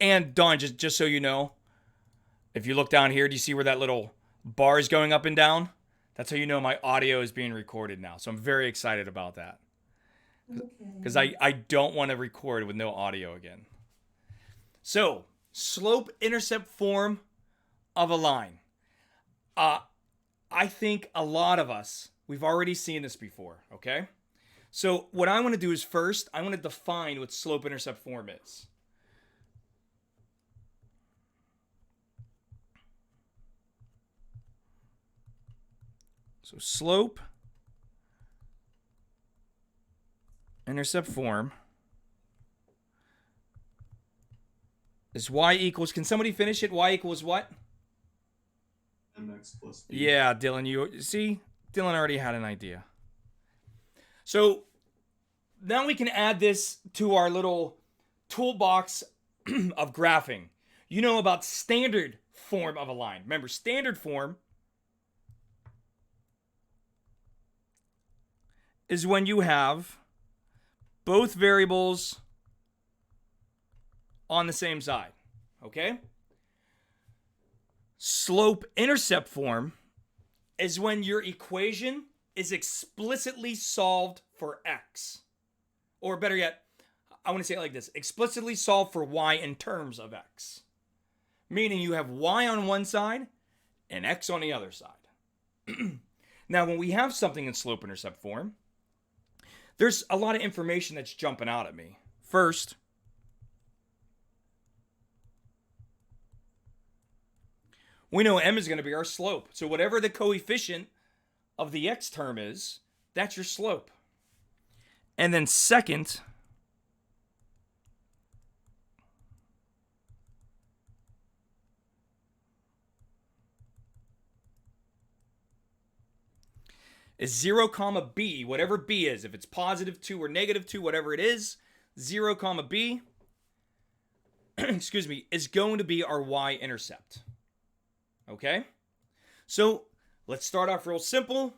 And Dawn, just so you know, if you look down here, do you see where that little bar is going up and down? That's how you know my audio is being recorded now. So I'm very excited about that. Because I don't want to record with no audio again. So, slope-intercept form of a line. I think a lot of us, we've already seen this before, okay? So what I want to do is first, I want to define what slope-intercept form is. So slope-intercept form is y equals, can somebody finish it? Y equals what? mx plus b. Yeah, Dylan, you see? Dylan already had an idea. So now we can add this to our little toolbox of graphing. You know about standard form of a line. Remember, standard form is when you have both variables on the same side, okay? Slope-intercept form is when your equation is explicitly solved for x. Or better yet, I want to say it like this, explicitly solved for y in terms of x. Meaning you have y on one side and x on the other side. Now, when we have something in slope-intercept form, there's a lot of information that's jumping out at me. First, we know m is going to be our slope. So whatever the coefficient of the x term is, that's your slope. And then second, is 0 comma b, whatever b is. If it's positive 2 or negative 2, whatever it is, 0 comma b, excuse me, is going to be our y-intercept. Okay? So let's start off real simple.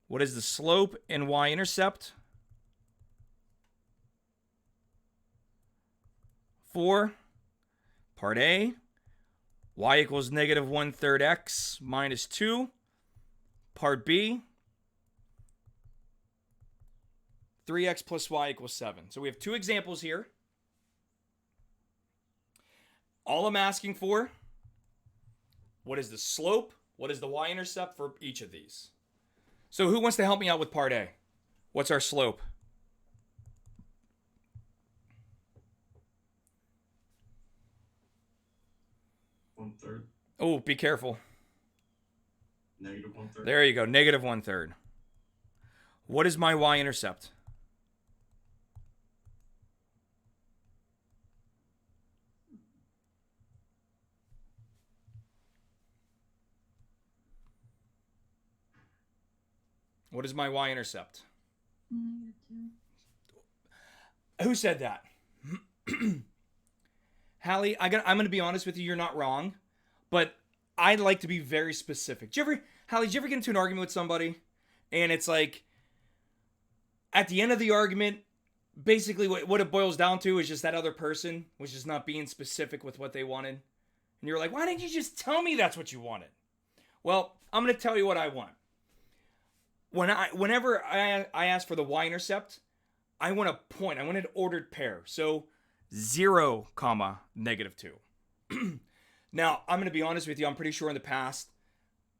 What is the slope and y-intercept for part A? Y equals negative 1/3 x minus 2. Part B, 3x plus y equals 7. So we have two examples here. All I'm asking for, what is the slope? What is the y-intercept for each of these? So who wants to help me out with part A? What's our slope? One-third. Oh, be careful. Negative one-third. There you go, negative 1/3. What is my y-intercept? What is my y-intercept? Who said that? Hallie, I'm going to be honest with you, you're not wrong, but I'd like to be very specific. Hallie, did you ever get into an argument with somebody and it's like, at the end of the argument, basically what it boils down to is just that other person was just not being specific with what they wanted. And you're like, why didn't you just tell me that's what you wanted? Well, I'm going to tell you what I want. Whenever I ask for the y-intercept, I want a point. I want an ordered pair. So 0 comma negative 2. Now, I'm going to be honest with you. I'm pretty sure in the past,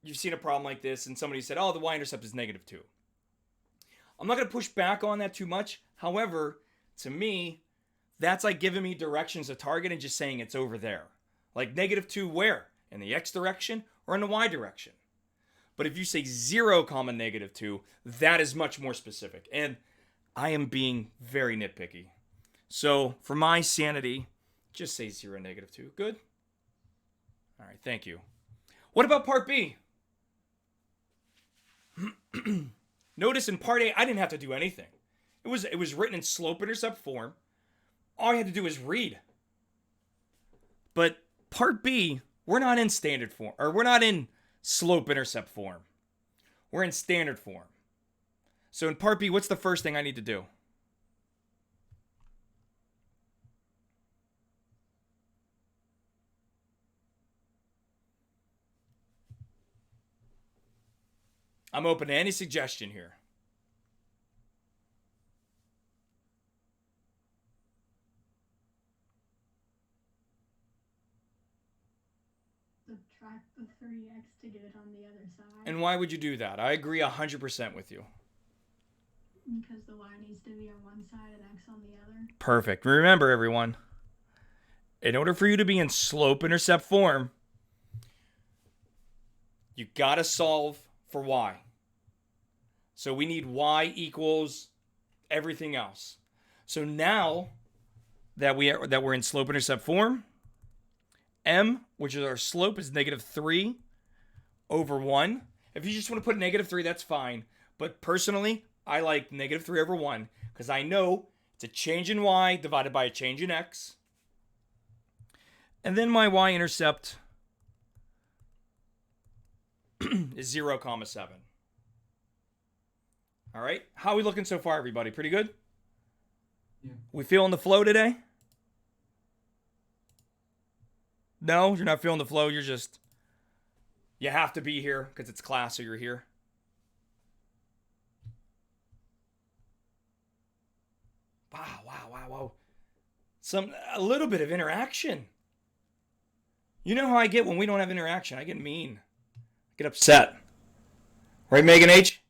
you've seen a problem like this and somebody said, oh, the y-intercept is negative 2. I'm not going to push back on that too much. However, to me, that's like giving me directions of target and just saying it's over there. Like negative 2 where? In the x direction or in the y direction? But if you say 0 comma negative 2, that is much more specific. And I am being very nitpicky. So for my sanity, just say 0 negative 2. Good? All right, thank you. What about part B? Notice in part A, I didn't have to do anything. It was written in slope-intercept form. All I had to do was read. But part B, we're not in standard form, or we're not in slope-intercept form. We're in standard form. So in part B, what's the first thing I need to do? I'm open to any suggestion here. Subtract the 3x to get it on the other side. And why would you do that? I agree 100% with you. Because the y needs to be on one side and x on the other. Perfect. Remember, everyone, in order for you to be in slope-intercept form, you got to solve for y. So we need y equals everything else. So now that we're in slope-intercept form, m, which is our slope, is -3 over 1. If you just want to put -3, that's fine. But personally, I like -3 over 1 because I know it's a change in y divided by a change in x. And then my y-intercept is 0,7. All right. How are we looking so far, everybody? Pretty good? Yeah. We feeling the flow today? No, you're not feeling the flow. You're just, you have to be here because it's class, so you're here. Wow. A little bit of interaction. You know how I get when we don't have interaction. I get mean. I get upset. Right, Megan H?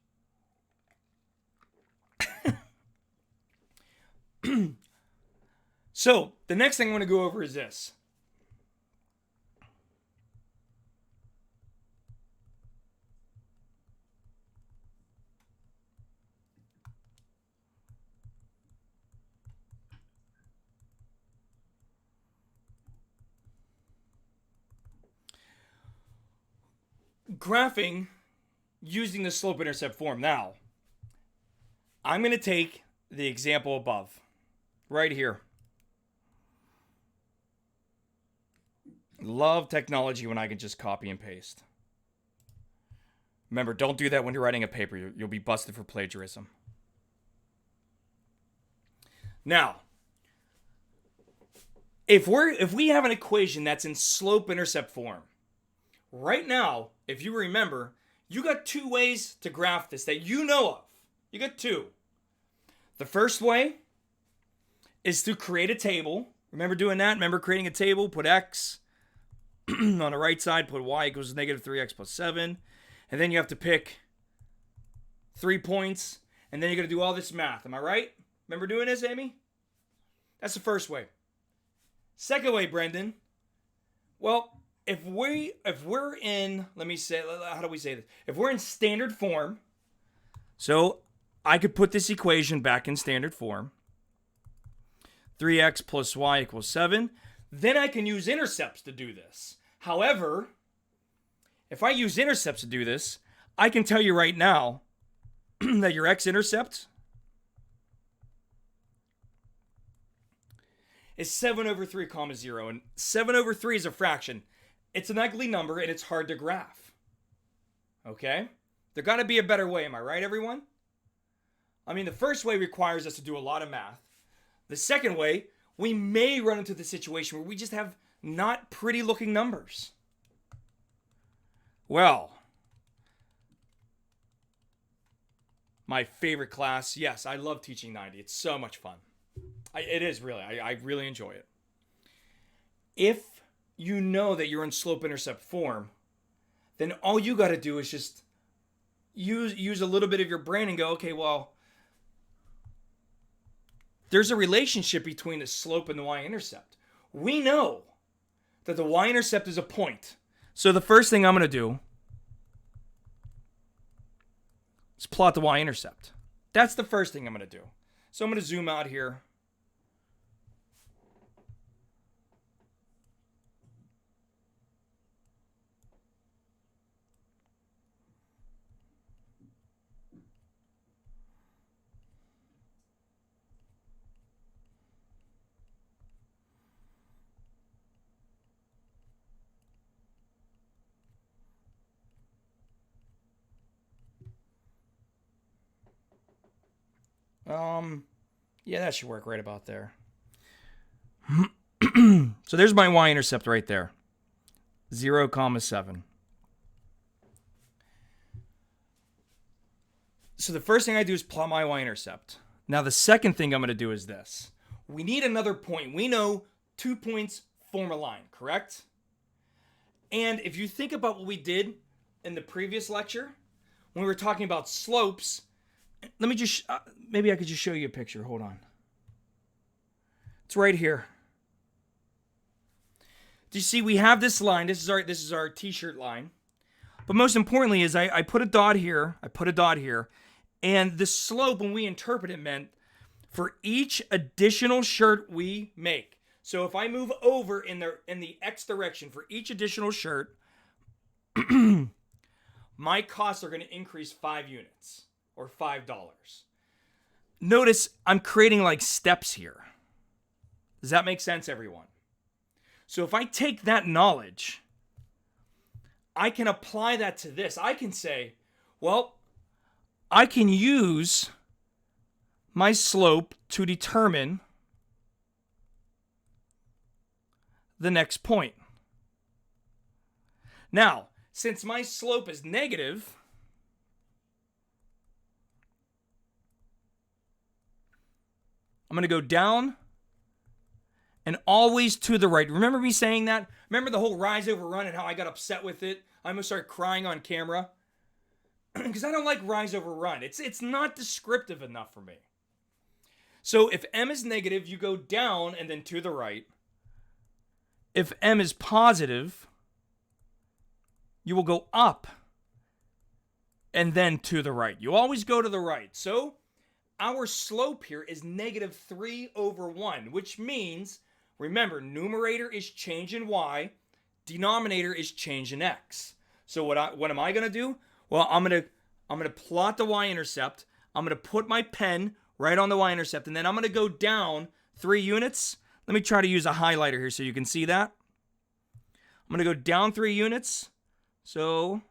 So, the next thing I want to go over is this. Graphing using the slope-intercept form. Now, I'm going to take the example above, right here. Love technology when I can just copy and paste. Remember, don't do that when you're writing a paper. You'll be busted for plagiarism. Now, if we have an equation that's in slope-intercept form, right now, if you remember, you got two ways to graph this that you know of. You got two. The first way is to create a table. Remember doing that? Remember creating a table? Put x on the right side. Put y equals -3x plus 7. And then you have to pick 3 points. And then you're going to do all this math. Am I right? Remember doing this, Amy? That's the first way. Second way, Brendan. Well, if we're in, let me say, how do we say this? If we're in standard form, so I could put this equation back in standard form. 3x plus y equals 7. Then I can use intercepts to do this. However, if I use intercepts to do this, I can tell you right now that your x-intercept is 7/3, 0. And 7/3 is a fraction. It's an ugly number and it's hard to graph. Okay? There got to be a better way. Am I right, everyone? I mean, the first way requires us to do a lot of math. The second way, we may run into the situation where we just have not pretty looking numbers. Well, my favorite class. Yes, I love teaching 90. It's so much fun. It is really. I really enjoy it. If you know that you're in slope-intercept form, then all you got to do is just use a little bit of your brain and go, okay, well, there's a relationship between the slope and the y-intercept. We know that the y-intercept is a point. So the first thing I'm going to do is plot the y-intercept. That's the first thing I'm going to do. So I'm going to zoom out here. Yeah, that should work right about there. So there's my y-intercept right there. 0,7. So the first thing I do is plot my y-intercept. Now the second thing I'm going to do is this. We need another point. We know 2 points form a line, correct? And if you think about what we did in the previous lecture, when we were talking about slopes, let me just, maybe I could just show you a picture. Hold on. It's right here. Do you see we have this line? This is our t-shirt line. But most importantly is I put a dot here. I put a dot here. And the slope, when we interpret it, meant for each additional shirt we make. So if I move over in the X direction for each additional shirt, my costs are going to increase 5 units or $5. Notice I'm creating like steps here. Does that make sense, everyone? So if I take that knowledge, I can apply that to this. I can say, well, I can use my slope to determine the next point. Now, since my slope is negative, I'm going to go down and always to the right. Remember me saying that? Remember the whole rise over run and how I got upset with it? I almost started crying on camera. Because I don't like rise over run. It's not descriptive enough for me. So if M is negative, you go down and then to the right. If M is positive, you will go up and then to the right. You always go to the right. So our slope here is -3/1, which means, remember, numerator is change in y, denominator is change in x. So what am I going to do? Well, I'm gonna plot the y-intercept. I'm gonna put my pen right on the y-intercept, and then I'm gonna go down 3 units. Let me try to use a highlighter here so you can see that. I'm gonna go down 3 units. So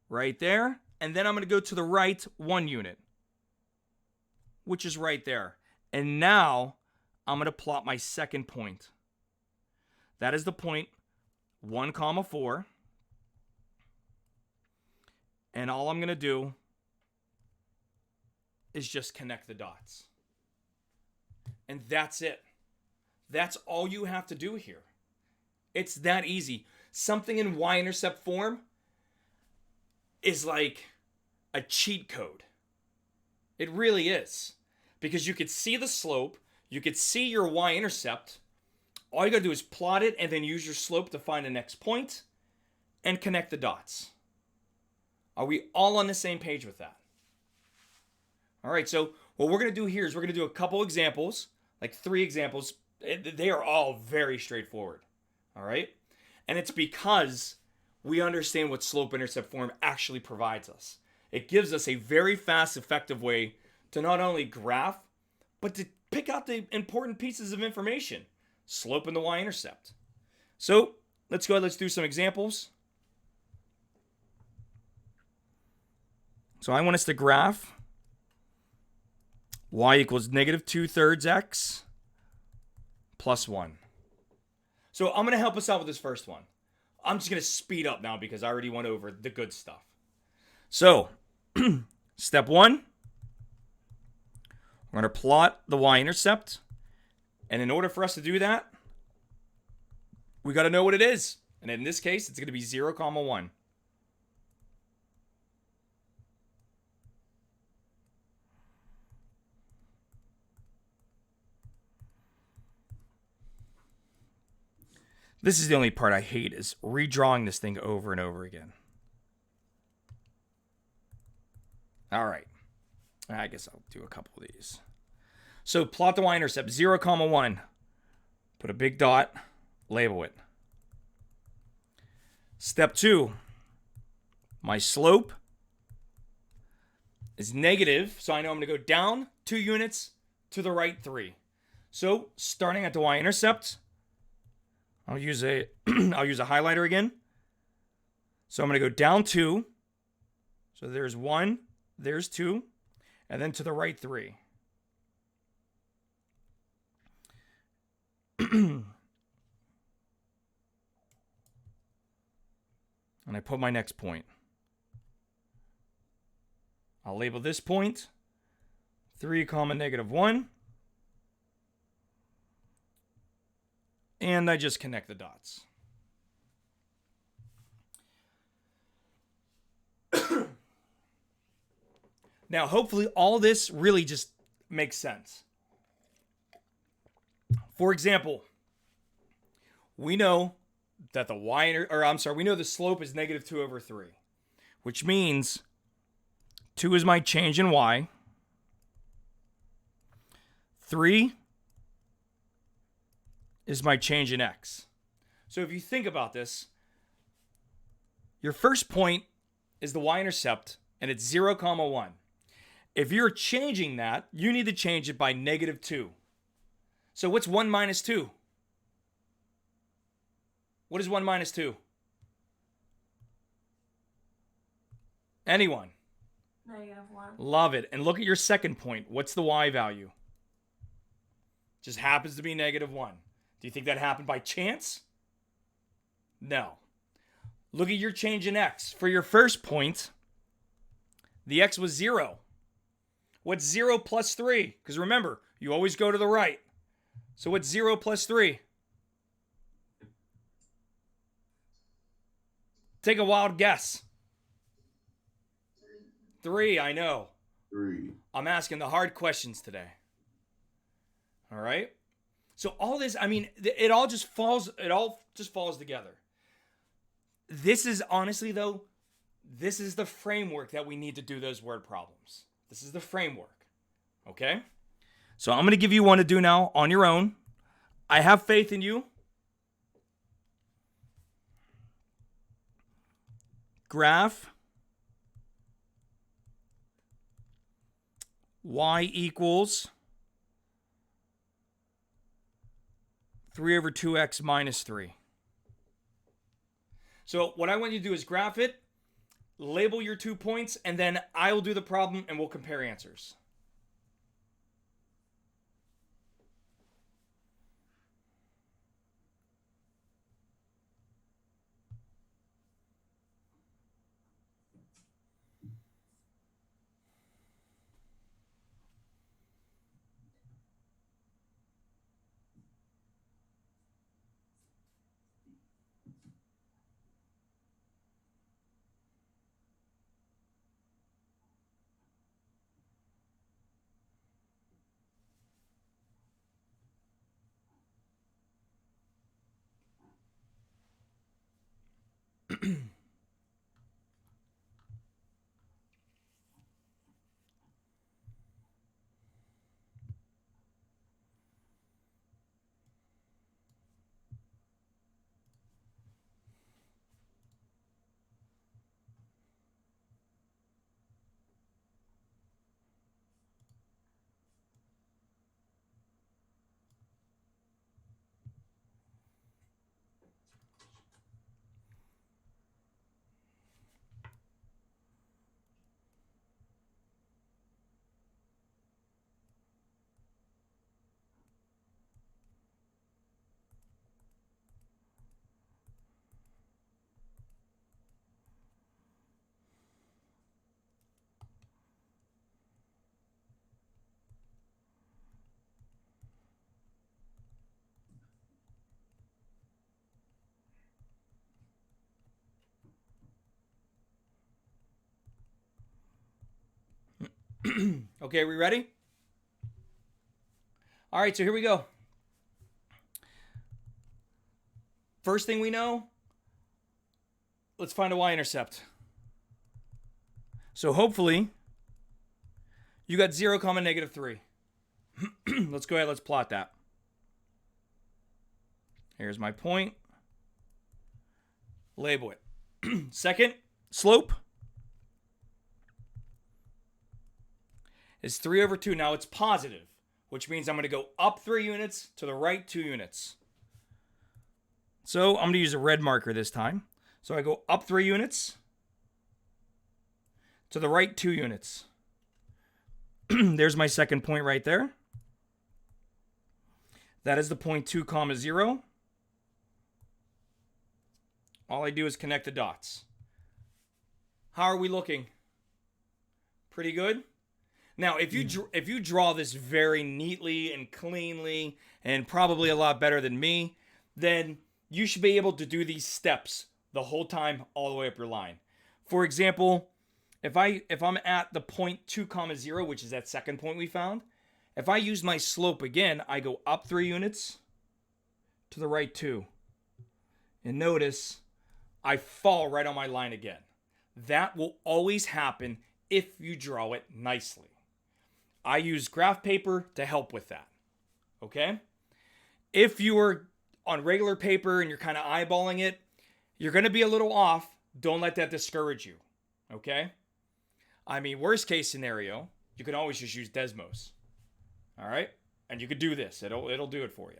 right there, and then I'm gonna go to the right 1 unit, which is right there. And now I'm gonna plot my second point. That is the point 1, 4. And all I'm going to do is just connect the dots. And that's it. That's all you have to do here. It's that easy. Something in Y-intercept form is like a cheat code. It really is. Because you could see the slope. You could see your Y-intercept. All you got to do is plot it and then use your slope to find the next point and connect the dots. Are we all on the same page with that? All right, so what we're going to do here is we're going to do a couple examples, like 3 examples. They are all very straightforward, all right? And it's because we understand what slope-intercept form actually provides us. It gives us a very fast, effective way to not only graph, but to pick out the important pieces of information, slope and the y-intercept. So let's go ahead, let's do some examples. So I want us to graph y equals -2/3 x plus 1. So I'm going to help us out with this first one. I'm just going to speed up now because I already went over the good stuff. So, step 1, we're going to plot the y-intercept. And in order for us to do that, we got to know what it is. And in this case, it's going to be 0,1. This is the only part I hate, is redrawing this thing over and over again. All right. I guess I'll do a couple of these. So plot the y-intercept, 0,1. Put a big dot, label it. Step 2. My slope is negative, so I know I'm going to go down 2 units, to the right 3. So starting at the y-intercept, I'll use a highlighter again. So I'm going to go down 2. So there's 1, there's 2. and then to the right 3. And I put my next point. I'll label this point 3, negative 1. And I just connect the dots. Now, hopefully all this really just makes sense. For example, we know that we know the slope is negative 2 over 3, which means 2 is my change in y. 3 is my change in x. So if you think about this, your first point is the y-intercept, and it's 0, 1. If you're changing that, you need to change it by negative 2. So what's 1 minus 2? What is 1 minus 2? Anyone? Negative 1. Love it. And look at your second point. What's the y value? Just happens to be negative 1. Do you think that happened by chance? No. Look at your change in x. For your first point, the x was 0. What's 0 plus 3? Because remember, you always go to the right. So what's 0 plus 3? Take a wild guess. 3, I know. 3. I'm asking the hard questions today. All right? So all this, I mean, it all just falls together. This is honestly though, this is the framework that we need to do those word problems. This is the framework. Okay? So I'm going to give you one to do now on your own. I have faith in you. Graph y equals 3 over 2x minus 3. So what I want you to do is graph it, label your 2 points, and then I will do the problem and we'll compare answers. Okay, are we ready? All right, so here we go. First thing we know, let's find a y-intercept. So hopefully, you got 0, negative 3. Let's go ahead, let's plot that. Here's my point. Label it. Second, slope is 3 over 2. Now it's positive, which means I'm going to go up 3 units to the right 2 units. So I'm going to use a red marker this time. So I go up 3 units to the right 2 units. There's my second point right there. That is the point 2, 0. All I do is connect the dots. How are we looking? Pretty good? Now, if you draw this very neatly and cleanly and probably a lot better than me, then you should be able to do these steps the whole time all the way up your line. For example, if I'm at the point 2, 0, which is that second point we found, if I use my slope again, I go up 3 units to the right 2. And notice I fall right on my line again. That will always happen if you draw it nicely. I use graph paper to help with that. Okay? If you are on regular paper and you're kind of eyeballing it, you're going to be a little off. Don't let that discourage you. Okay? I mean, worst case scenario, you can always just use Desmos. All right? And you could do this. It'll do it for you.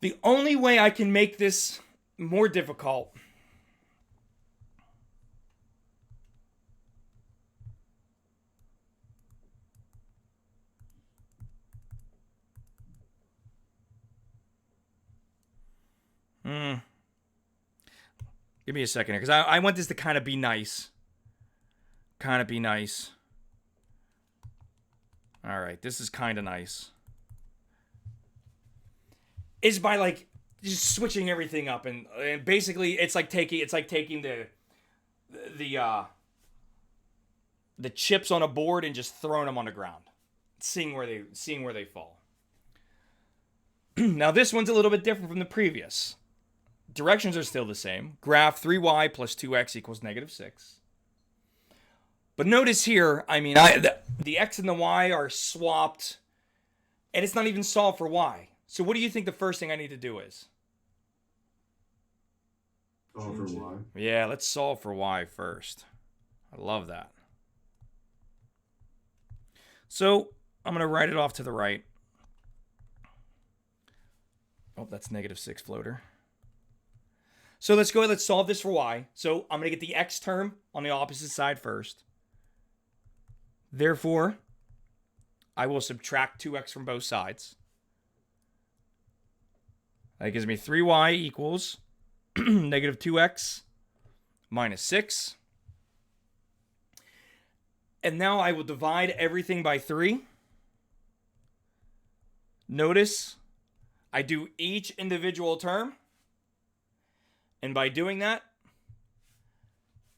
The only way I can make this more difficult give me a second here, because I want this to kind of be nice. All right, this is kind of nice. Is by like just switching everything up, and basically it's like taking the chips on a board and just throwing them on the ground, seeing where they fall. Now this one's a little bit different from the previous. Directions are still the same. Graph 3y plus 2x equals -6. But notice here, I mean, the x and the y are swapped, and it's not even solved for y. So what do you think the first thing I need to do is? Solve for y. Yeah, let's solve for y first. I love that. So I'm going to write it off to the right. Oh, that's -6 floater. So let's go ahead, let's solve this for y. So I'm going to get the x term on the opposite side first. Therefore, I will subtract 2x from both sides. That gives me 3y equals -2x minus 6. And now I will divide everything by 3. Notice I do each individual term. And by doing that,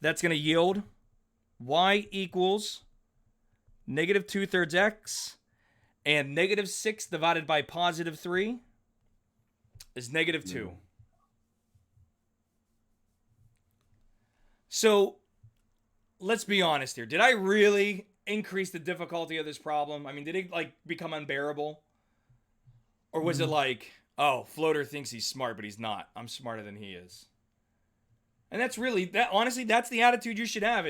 that's going to yield y equals -2/3 x, and -6 divided by +3 is -2. So let's be honest here. Did I really increase the difficulty of this problem? I mean, did it like become unbearable? Or was it like, oh, Floater thinks he's smart, but he's not. I'm smarter than he is. And that's really, that. Honestly, that's the attitude you should have.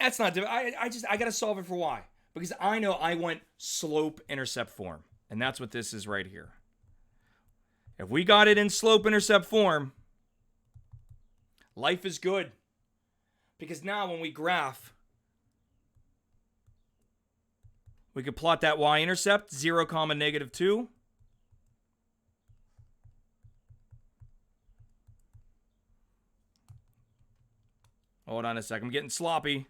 That's not, I got to solve it for y. Because I know I want slope-intercept form. And that's what this is right here. If we got it in slope-intercept form, life is good. Because now when we graph, we could plot that y-intercept, 0, -2. Hold on a second. I'm getting sloppy.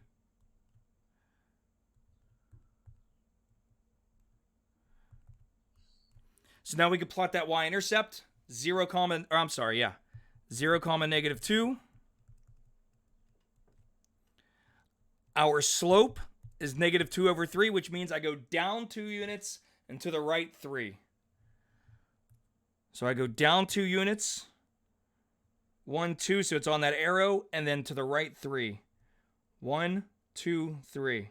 So now we can plot that y-intercept. 0, -2. Our slope is -2/3, which means I go down 2 units and to the right 3. So I go down 2 units. 1, 2, so it's on that arrow, and then to the right 3. 1, 2, 3.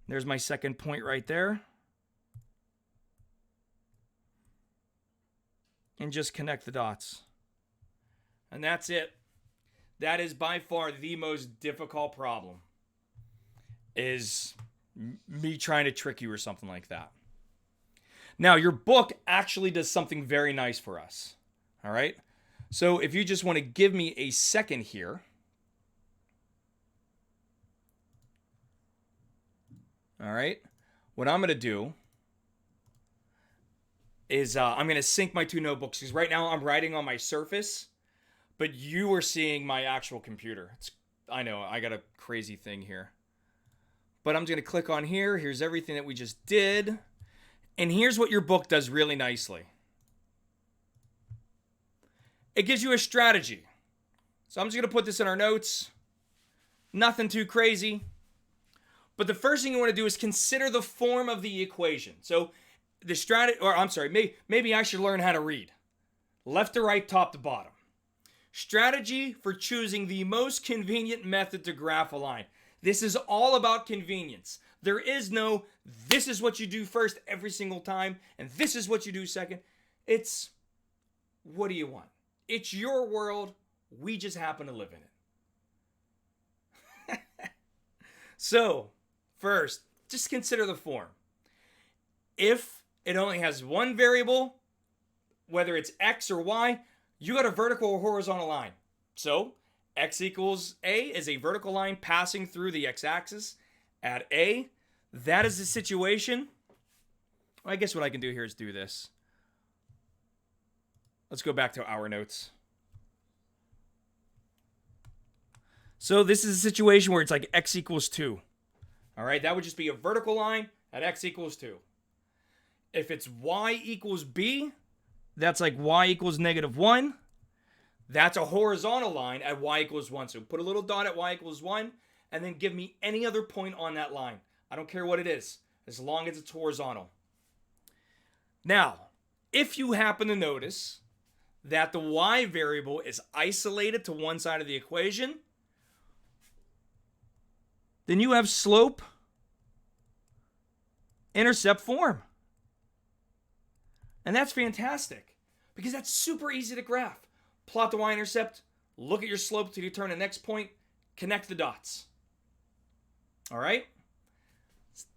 There's my second point right there. And just connect the dots. And that's it. That is by far the most difficult problem. Is me trying to trick you or something like that. Now, your book actually does something very nice for us. All right? So if you just want to give me a second here. All right. What I'm going to do is I'm going to sync my two notebooks because right now I'm writing on my Surface, but you are seeing my actual computer. I know, I got a crazy thing here. But I'm just going to click on here. Here's everything that we just did. And here's what your book does really nicely. It gives you a strategy. So I'm just going to put this in our notes. Nothing too crazy. But the first thing you want to do is consider the form of the equation. So the strategy, or I'm sorry, maybe I should learn how to read. Left to right, top to bottom. Strategy for choosing the most convenient method to graph a line. This is all about convenience. There is no, this is what you do first every single time, and this is what you do second. It's, what do you want? It's your world. We just happen to live in it. So, first, just consider the form. If it only has one variable, whether it's X or Y, you got a vertical or horizontal line. So, X equals A is a vertical line passing through the X-axis at A. That is the situation. Well, I guess what I can do here is do this. Let's go back to our notes. So this is a situation where it's like X equals 2. All right, that would just be a vertical line at X equals 2. If it's Y equals B, that's like Y equals -1. That's a horizontal line at Y equals 1. So put a little dot at Y equals 1, and then give me any other point on that line. I don't care what it is, as long as it's horizontal. Now, if you happen to notice that the Y variable is isolated to one side of the equation, then you have slope-intercept form. And that's fantastic, because that's super easy to graph. Plot the y-intercept, look at your slope to determine the next point, connect the dots. All right?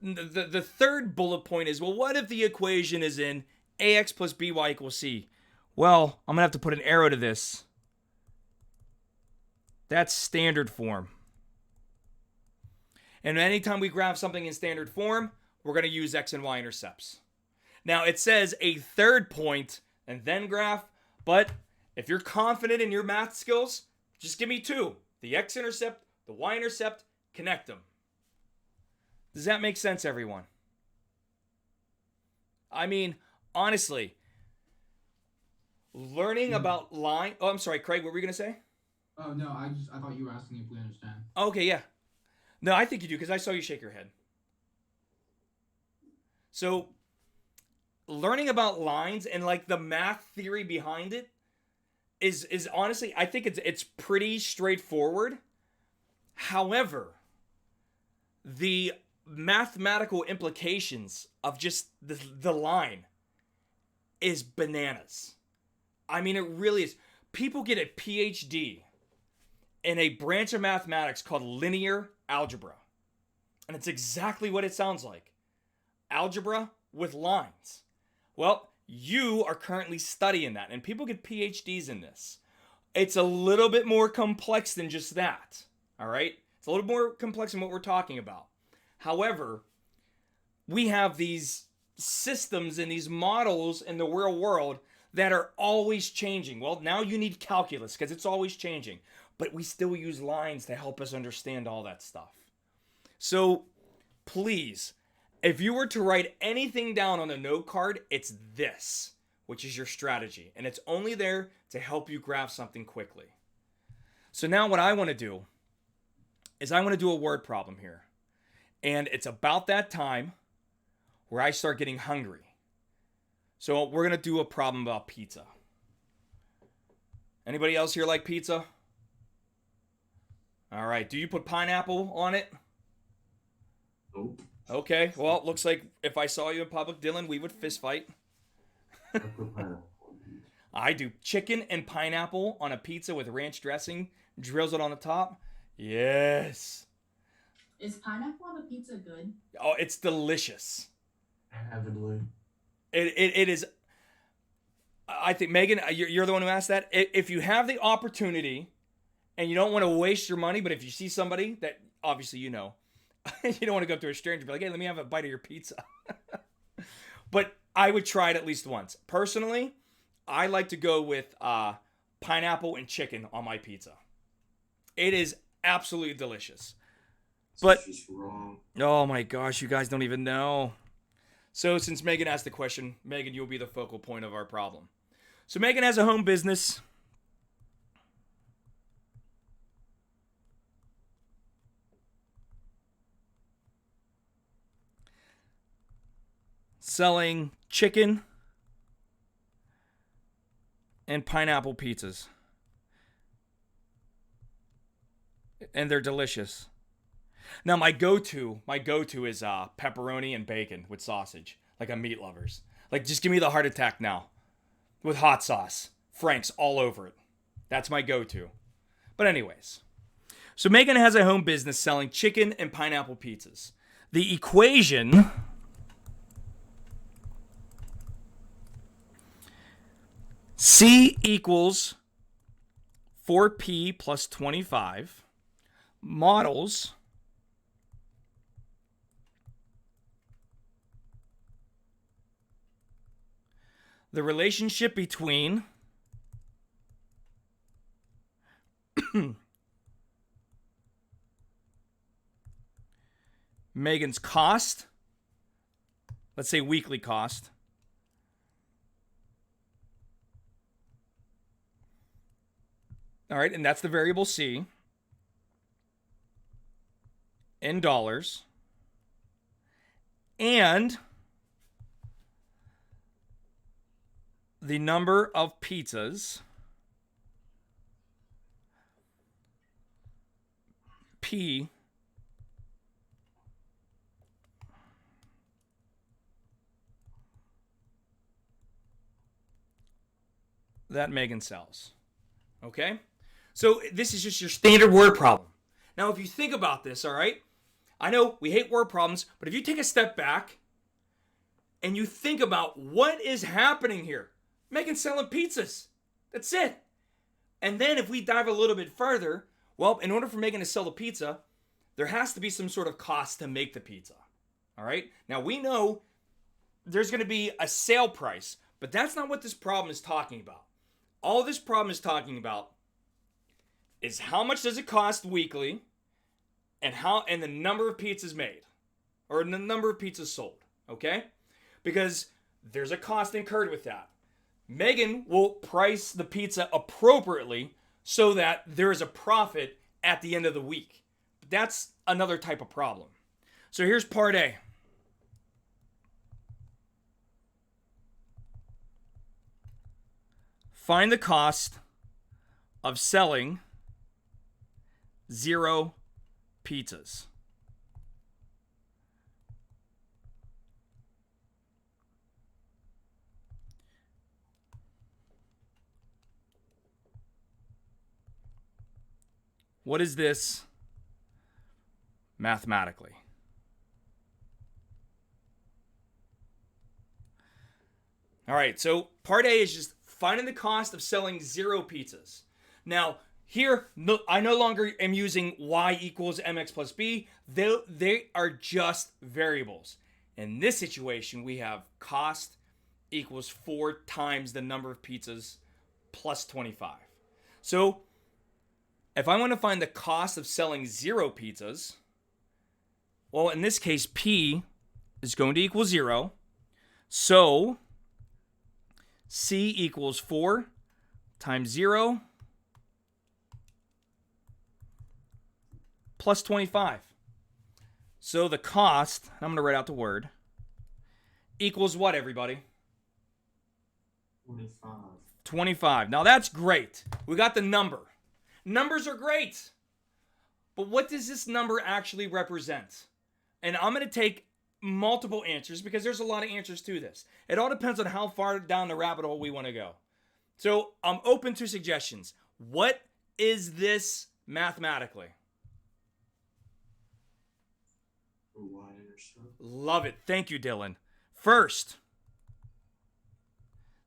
The third bullet point is, well, what if the equation is in ax plus by equals c? Well, I'm going to have to put an arrow to this. That's standard form. And anytime we graph something in standard form, we're going to use x and y intercepts. Now, it says a third point and then graph, but if you're confident in your math skills, just give me two. The x-intercept, the y-intercept, connect them. Does that make sense, everyone? I mean, honestly, learning about line... Oh, I'm sorry, Craig, what were you going to say? Oh, no, I thought you were asking if we understand. Okay, yeah. No, I think you do, because I saw you shake your head. So, learning about lines and like the math theory behind it is honestly, I think it's pretty straightforward. However, the mathematical implications of just the line is bananas. I mean, it really is. People get a PhD in a branch of mathematics called linear algebra. And it's exactly what it sounds like. Algebra with lines. Well, you are currently studying that, and people get PhDs in this. It's a little bit more complex than just that, all right? It's a little more complex than what we're talking about. However, we have these systems and these models in the real world that are always changing. Well, now you need calculus because it's always changing, but we still use lines to help us understand all that stuff. So, please, if you were to write anything down on a note card, it's this, which is your strategy. And it's only there to help you graph something quickly. So now what I want to do is I want to do a word problem here. And it's about that time where I start getting hungry. So we're going to do a problem about pizza. Anybody else here like pizza? All right. Do you put pineapple on it? Nope. Okay, well, it looks like if I saw you in public, Dylan, we would fist fight. I put pineapple on pizza. I do chicken and pineapple on a pizza with ranch dressing, drills it on the top. Yes. Is pineapple on a pizza good? Oh, it's delicious. Heavenly. It is. I think, Megan, you're the one who asked that. If you have the opportunity and you don't want to waste your money, but if you see somebody that obviously you know, You don't want to go up to a stranger and be like, hey, let me have a bite of your pizza. But I would try it at least once. Personally, I like to go with pineapple and chicken on my pizza. It is absolutely delicious. But It's just wrong. oh my gosh, you guys don't even know. So since Megan asked the question, Megan, you'll be the focal point of our problem. So Megan has a home business. Selling chicken and pineapple pizzas. And they're delicious. Now my go-to is pepperoni and bacon with sausage, like I'm meat lovers. Like just give me the heart attack now, with hot sauce, Frank's all over it. That's my go-to. But anyways, so Megan has a home business selling chicken and pineapple pizzas. The equation C equals 4P plus 25 models the relationship between Megan's cost, let's say weekly cost, all right, and that's the variable C, in dollars, and the number of pizzas, P, that Megan sells. Okay? So this is just your standard word problem. Now, if you think about this, all right, I know we hate word problems, but if you take a step back and you think about what is happening here, Megan's selling pizzas. That's it. And then if we dive a little bit further, well, in order for Megan to sell the pizza, there has to be some sort of cost to make the pizza. All right? Now, we know there's going to be a sale price, but that's not what this problem is talking about. All this problem is talking about is how much does it cost weekly and the number of pizzas made or the number of pizzas sold, okay? Because there's a cost incurred with that. Megan will price the pizza appropriately so that there is a profit at the end of the week. But that's another type of problem. So here's part A. Find the cost of selling 0 pizzas. What is this mathematically? All right, so part A is just finding the cost of selling 0 pizzas. Now, here, I no longer am using y equals mx plus b. They are just variables. In this situation, we have cost equals 4 times the number of pizzas plus 25. So, if I want to find the cost of selling 0 pizzas, well, in this case, P is going to equal 0. So, C equals 4 times 0 plus 25. So the cost, I'm going to write out the word, equals what, everybody? 25. 25. Now that's great. We got the number. Numbers are great. But what does this number actually represent? And I'm going to take multiple answers because there's a lot of answers to this. It all depends on how far down the rabbit hole we want to go. So I'm open to suggestions. What is this mathematically? Y-intercept. Love it. Thank you, Dylan. First,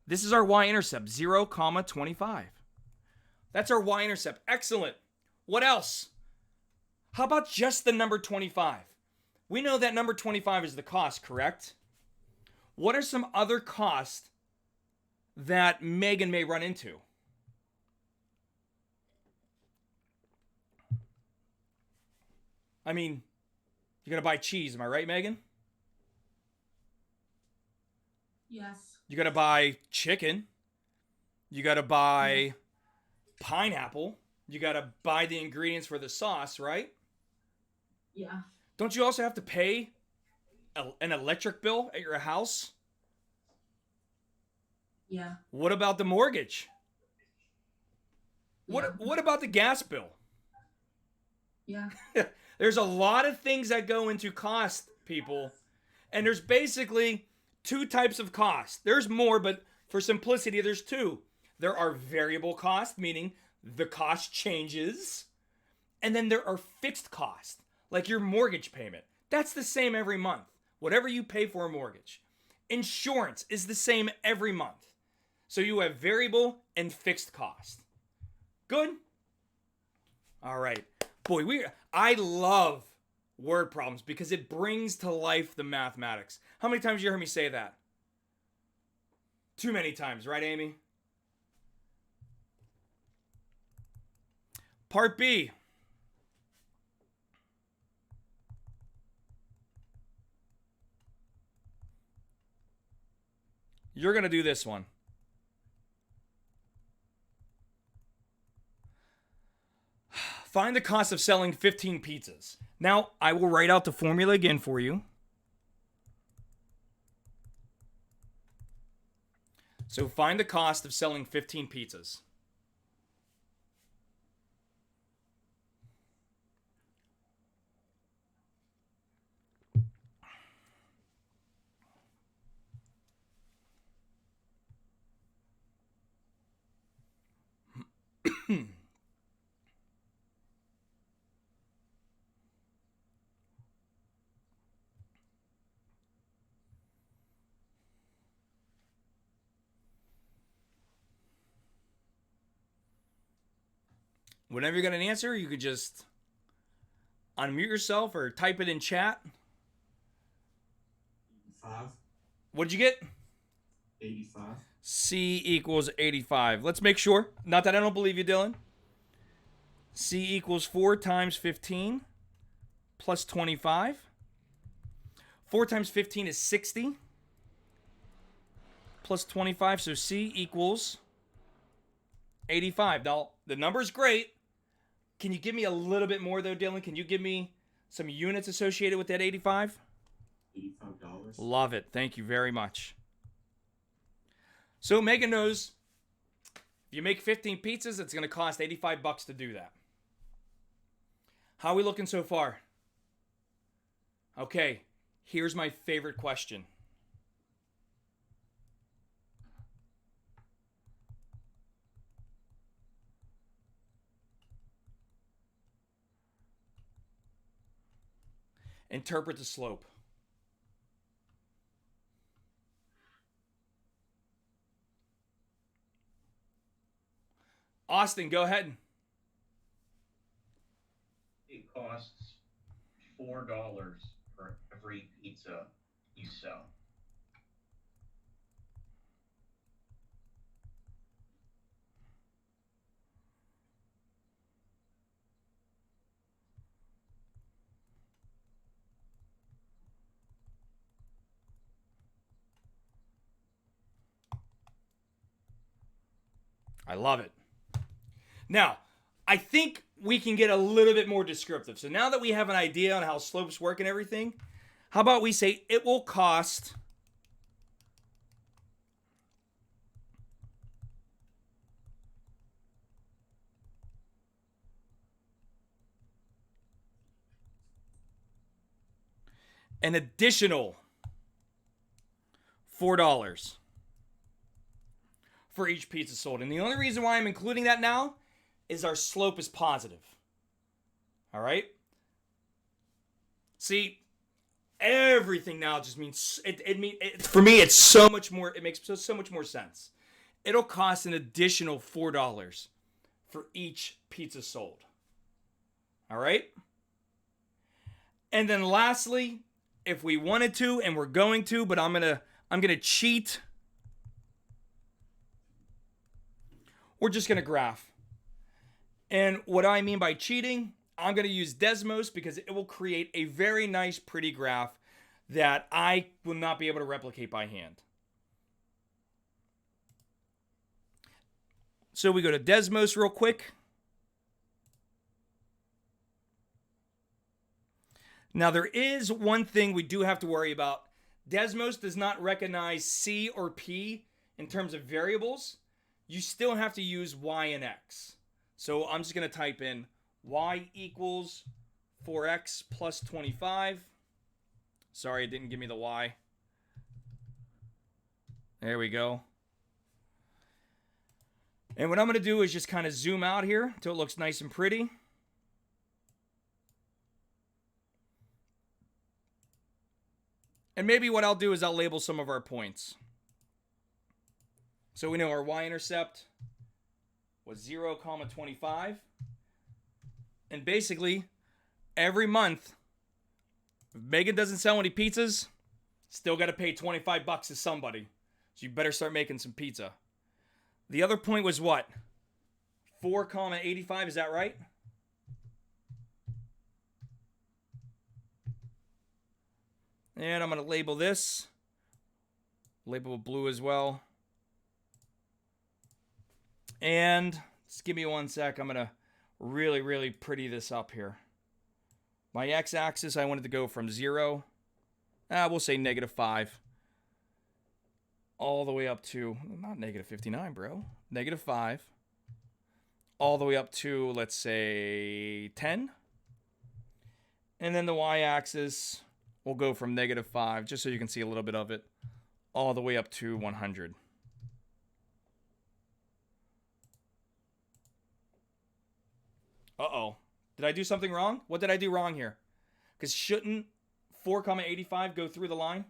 this is our y-intercept, 0, 25. That's our y-intercept. Excellent. What else? How about just the number 25? We know that number 25 is the cost, correct? What are some other costs that Megan may run into? I mean, you're going to buy cheese, am I right, Megan? Yes. You got to buy chicken. You got to buy pineapple. You got to buy the ingredients for the sauce, right? Yeah. Don't you also have to pay an electric bill at your house? Yeah. What about the mortgage? Yeah. What about the gas bill? Yeah. There's a lot of things that go into cost, people. And there's basically two types of cost. There's more, but for simplicity, there's two. There are variable costs, meaning the cost changes. And then there are fixed costs, like your mortgage payment. That's the same every month, whatever you pay for a mortgage. Insurance is the same every month. So you have variable and fixed cost. Good? All right. Boy, I love word problems because it brings to life the mathematics. How many times you heard me say that? Too many times, right, Amy? Part B. You're going to do this one. Find the cost of selling 15 pizzas. Now, I will write out the formula again for you. So find the cost of selling 15 pizzas. Whenever you get an answer, you could just unmute yourself or type it in chat. 85. What'd you get? 85. C equals 85. Let's make sure. Not that I don't believe you, Dylan. C equals 4 times 15 plus 25. 4 times 15 is 60 plus 25. So C equals 85. Now, the number's great. Can you give me a little bit more, though, Dylan? Can you give me some units associated with that 85? $85. Love it. Thank you very much. So Megan knows if you make 15 pizzas, it's going to cost $85 to do that. How are we looking so far? Okay, here's my favorite question. Interpret the slope. Austin, go ahead. It costs $4 for every pizza you sell. I love it. Now, I think we can get a little bit more descriptive. So now that we have an idea on how slopes work and everything, how about we say it will cost an additional $4 for each pizza sold. And the only reason why I'm including that now is our slope is positive. All right? See, everything now just means for me it's so much more, it makes so much more sense. It'll cost an additional $4 for each pizza sold. All right? And then lastly, if we wanted to, and we're going to, but I'm gonna cheat. We're just gonna graph. And what I mean by cheating, I'm gonna use Desmos because it will create a very nice, pretty graph that I will not be able to replicate by hand. So we go to Desmos real quick. Now there is one thing we do have to worry about. Desmos does not recognize C or P in terms of variables. You still have to use Y and X. So I'm just going to type in Y equals 4X plus 25. Sorry, it didn't give me the Y. There we go. And what I'm going to do is just kind of zoom out here until it looks nice and pretty. And maybe what I'll do is I'll label some of our points. So we know our Y-intercept was 0, 25. And basically, every month, if Megan doesn't sell any pizzas, still got to pay 25 bucks to somebody. So you better start making some pizza. The other point was what? 4, 85, is that right? And I'm going to label this. Label with blue as well. And just give me one sec. I'm going to really, really pretty this up here. My x-axis, I wanted to go from 0. We'll say -5. All the way up to, not -59, bro. -5. All the way up to, let's say, 10. And then the y-axis will go from -5, just so you can see a little bit of it, all the way up to 100. Uh-oh. Did I do something wrong? What did I do wrong here? Because shouldn't 4, 85 go through the line?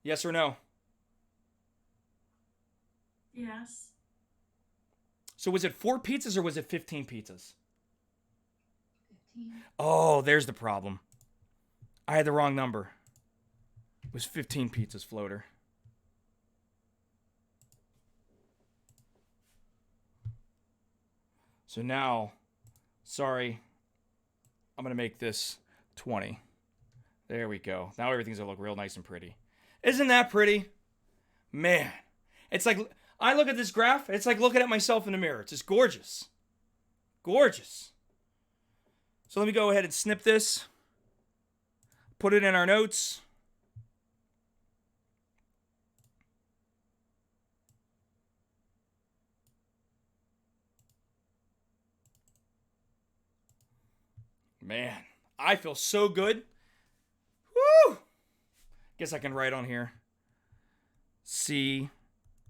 Yes or no? Yes. So was it 4 pizzas or was it 15 pizzas? 15. Oh, there's the problem. I had the wrong number. It was 15 pizzas, floater. So now, sorry, I'm going to make this 20. There we go. Now everything's going to look real nice and pretty. Isn't that pretty? Man, it's like, I look at this graph, it's like looking at myself in the mirror. It's just gorgeous. Gorgeous. So let me go ahead and snip this. Put it in our notes. Man, I feel so good. Woo! Guess I can write on here. C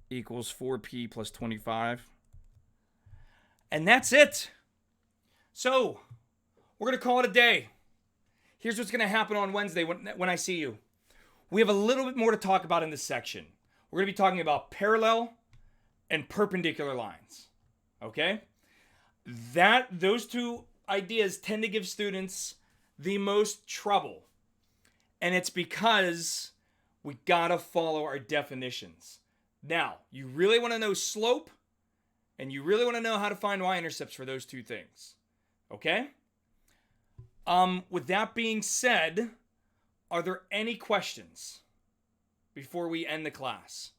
equals 4P plus 25. And that's it. So, we're going to call it a day. Here's what's going to happen on Wednesday when I see you. We have a little bit more to talk about in this section. We're going to be talking about parallel and perpendicular lines. Okay? Those two ideas tend to give students the most trouble. And it's because we gotta follow our definitions. Now, you really want to know slope, and you really want to know how to find y-intercepts for those two things. Okay? With that being said, are there any questions before we end the class?